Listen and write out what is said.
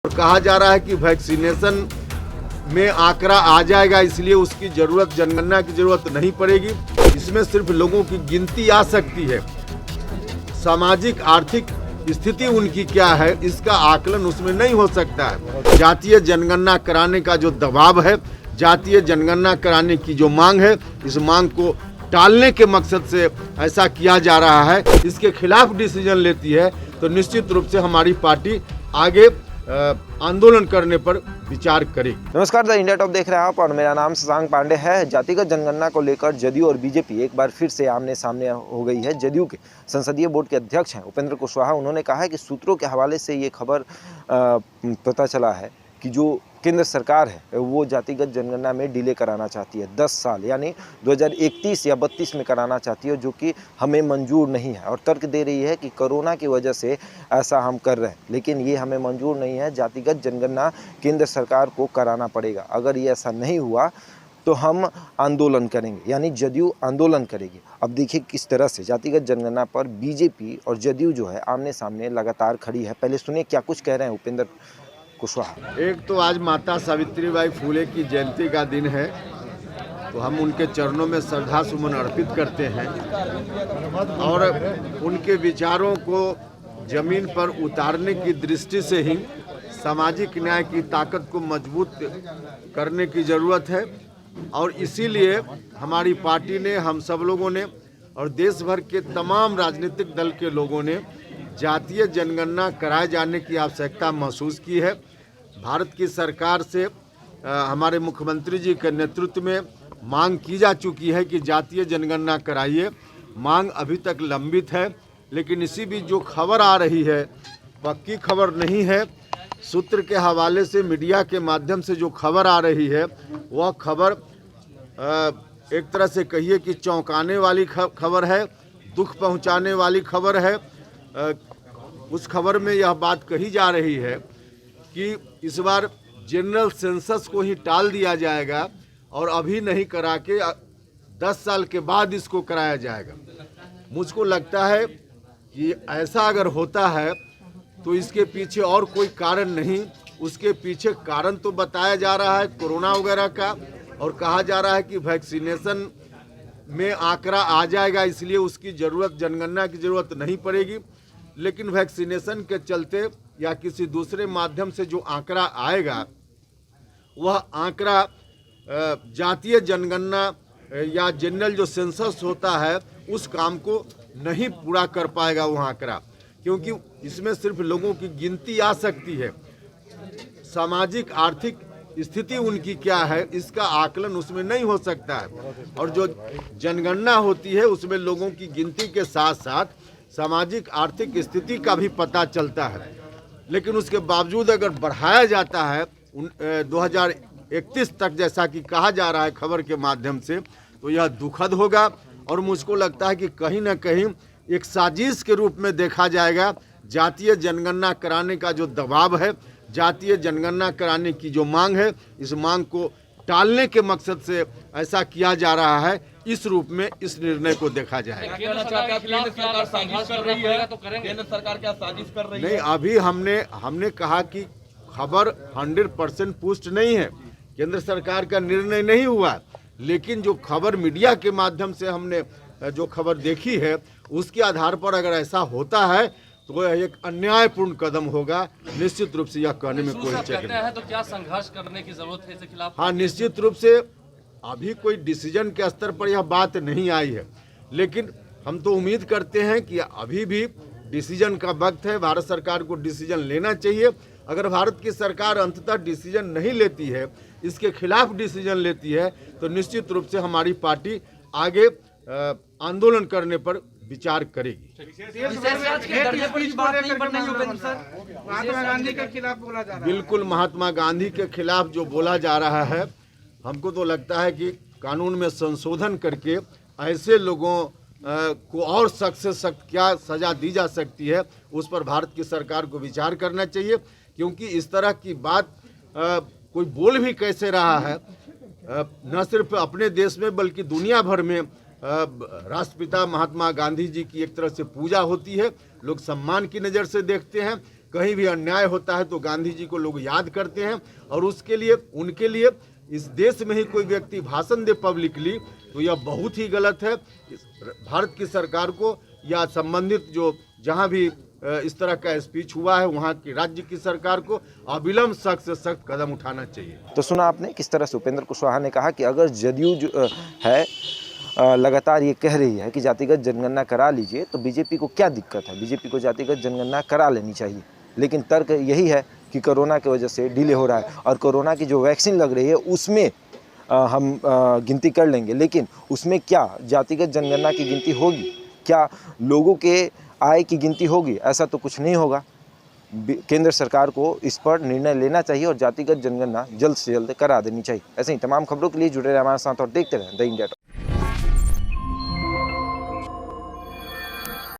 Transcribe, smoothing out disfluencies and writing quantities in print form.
और कहा जा रहा है कि वैक्सीनेशन में आंकड़ा आ जाएगा, इसलिए उसकी जरूरत, जनगणना की जरूरत नहीं पड़ेगी। इसमें सिर्फ लोगों की गिनती आ सकती है, सामाजिक आर्थिक स्थिति उनकी क्या है इसका आकलन उसमें नहीं हो सकता है। जातीय जनगणना कराने का जो दबाव है, जातीय जनगणना कराने की जो मांग है, इस मांग को टालने के मकसद से ऐसा किया जा रहा है। इसके खिलाफ डिसीजन लेती है तो निश्चित रूप से हमारी पार्टी आगे आंदोलन करने पर विचार करेगी। नमस्कार, द इंडिया टॉप देख रहे हैं आप और मेरा नाम शशांक पांडे है। जातिगत जनगणना को लेकर जदयू और बीजेपी एक बार फिर से आमने सामने हो गई है। जदयू के संसदीय बोर्ड के अध्यक्ष हैं उपेंद्र कुशवाहा। उन्होंने कहा है कि सूत्रों के हवाले से ये खबर पता चला है कि जो केंद्र सरकार है वो जातिगत जनगणना में डिले कराना चाहती है, 10 साल यानी 2031 या 32 में कराना चाहती है, जो कि हमें मंजूर नहीं है। और तर्क दे रही है कि कोरोना की वजह से ऐसा हम कर रहे हैं, लेकिन ये हमें मंजूर नहीं है। जातिगत जनगणना केंद्र सरकार को कराना पड़ेगा। अगर ये ऐसा नहीं हुआ तो हम आंदोलन करेंगे, यानी जदयू आंदोलन करेगी। अब देखिए किस तरह से जातिगत जनगणना पर बीजेपी और जदयू जो है आमने सामने लगातार खड़ी है। पहले सुनिए क्या कुछ कह रहे हैं उपेंद्र कुशवाहा। एक तो आज माता सावित्रीबाई फुले की जयंती का दिन है, तो हम उनके चरणों में श्रद्धा सुमन अर्पित करते हैं और उनके विचारों को जमीन पर उतारने की दृष्टि से ही सामाजिक न्याय की ताकत को मजबूत करने की ज़रूरत है। और इसीलिए हमारी पार्टी ने, हम सब लोगों ने और देश भर के तमाम राजनीतिक दल के लोगों ने जातीय जनगणना कराए जाने की आवश्यकता महसूस की है। भारत की सरकार से हमारे मुख्यमंत्री जी के नेतृत्व में मांग की जा चुकी है कि जातीय जनगणना कराइए। मांग अभी तक लंबित है, लेकिन इसी बीच जो खबर आ रही है, पक्की खबर नहीं है, सूत्र के हवाले से मीडिया के माध्यम से जो खबर आ रही है वह खबर एक तरह से कहिए कि चौंकाने वाली खबर है, दुख पहुंचाने वाली खबर है। उस खबर में यह बात कही जा रही है कि इस बार जनरल सेंसस को ही टाल दिया जाएगा और अभी नहीं करा के 10 साल के बाद इसको कराया जाएगा। मुझको लगता है कि ऐसा अगर होता है तो इसके पीछे और कोई कारण नहीं, उसके पीछे कारण तो बताया जा रहा है कोरोना वगैरह का, और कहा जा रहा है कि वैक्सीनेशन में आंकड़ा आ जाएगा, इसलिए उसकी ज़रूरत, जनगणना की ज़रूरत नहीं पड़ेगी। लेकिन वैक्सीनेशन के चलते या किसी दूसरे माध्यम से जो आंकड़ा आएगा, वह आंकड़ा जातीय जनगणना या जनरल जो सेंसस होता है उस काम को नहीं पूरा कर पाएगा वह आंकड़ा, क्योंकि इसमें सिर्फ लोगों की गिनती आ सकती है, सामाजिक आर्थिक स्थिति उनकी क्या है इसका आकलन उसमें नहीं हो सकता है। और जो जनगणना होती है उसमें लोगों की गिनती के साथ साथ सामाजिक आर्थिक स्थिति का भी पता चलता है। लेकिन उसके बावजूद अगर बढ़ाया जाता है 2031 तक, जैसा कि कहा जा रहा है खबर के माध्यम से, तो यह दुखद होगा। और मुझको लगता है कि कहीं ना कहीं एक साजिश के रूप में देखा जाएगा। जातीय जनगणना कराने का जो दबाव है, जातीय जनगणना कराने की जो मांग है, इस मांग को टालने के मकसद से ऐसा किया जा रहा है। इस रूप में इस निर्णय को देखा जाएगा। केंद्र सरकार साजिश कर रही है तो करेंगे। केंद्र सरकार क्या साजिश कर रही है? नहीं, अभी हमने कहा कि खबर 100% पुष्ट नहीं है, केंद्र सरकार का निर्णय नहीं हुआ, लेकिन जो खबर मीडिया के माध्यम से हमने जो खबर देखी है उसके आधार पर अगर ऐसा होता है तो यह एक अन्यायपूर्ण कदम होगा। निश्चित रूप से यह कहने में कोई चक नहीं है। तो क्या संघर्ष करने की जरूरत है इसके खिलाफ? हाँ, निश्चित रूप से अभी कोई डिसीजन के स्तर पर यह बात नहीं आई है, लेकिन हम तो उम्मीद करते हैं कि अभी भी डिसीजन का वक्त है। भारत सरकार को डिसीजन लेना चाहिए। अगर भारत की सरकार अंततः डिसीजन नहीं लेती है, इसके खिलाफ डिसीजन लेती है, तो निश्चित रूप से हमारी पार्टी आगे आंदोलन करने पर विचार करेगी। महात्मा गांधी के खिलाफ बोला जा रहा है। बिल्कुल, महात्मा गांधी के खिलाफ जो बोला जा रहा है, हमको तो लगता है कि कानून में संशोधन करके ऐसे लोगों को और सख्त से सख्त क्या सजा दी जा सकती है, उस पर भारत की सरकार को विचार करना चाहिए। क्योंकि इस तरह की बात कोई बोल भी कैसे रहा है, न सिर्फ अपने देश में बल्कि दुनिया भर में राष्ट्रपिता महात्मा गांधी जी की एक तरह से पूजा होती है, लोग सम्मान की नज़र से देखते हैं। कहीं भी अन्याय होता है तो गांधी जी को लोग याद करते हैं, और उसके लिए उनके लिए इस देश में ही कोई व्यक्ति भाषण दे पब्लिकली तो यह बहुत ही गलत है। भारत की सरकार को या संबंधित जो जहां भी इस तरह का स्पीच हुआ है वहां की राज्य की सरकार को अविलंब सख्त से सख्त कदम उठाना चाहिए। तो सुना आपने किस तरह से उपेंद्र कुशवाहा ने कहा कि अगर जदयू जो है लगातार ये कह रही है कि जातिगत जनगणना करा लीजिए, तो बीजेपी को क्या दिक्कत है, बीजेपी को जातिगत जनगणना करा लेनी चाहिए। लेकिन तर्क यही है कि कोरोना की वजह से डिले हो रहा है, और कोरोना की जो वैक्सीन लग रही है उसमें हम गिनती कर लेंगे, लेकिन उसमें क्या जातिगत जनगणना की गिनती होगी, क्या लोगों के आय की गिनती होगी? ऐसा तो कुछ नहीं होगा। केंद्र सरकार को इस पर निर्णय लेना चाहिए और जातिगत जनगणना जल्द से जल्द करा देनी चाहिए। ऐसे ही तमाम खबरों के लिए जुड़े रहे हमारे साथ और देखते रहें द इंडिया।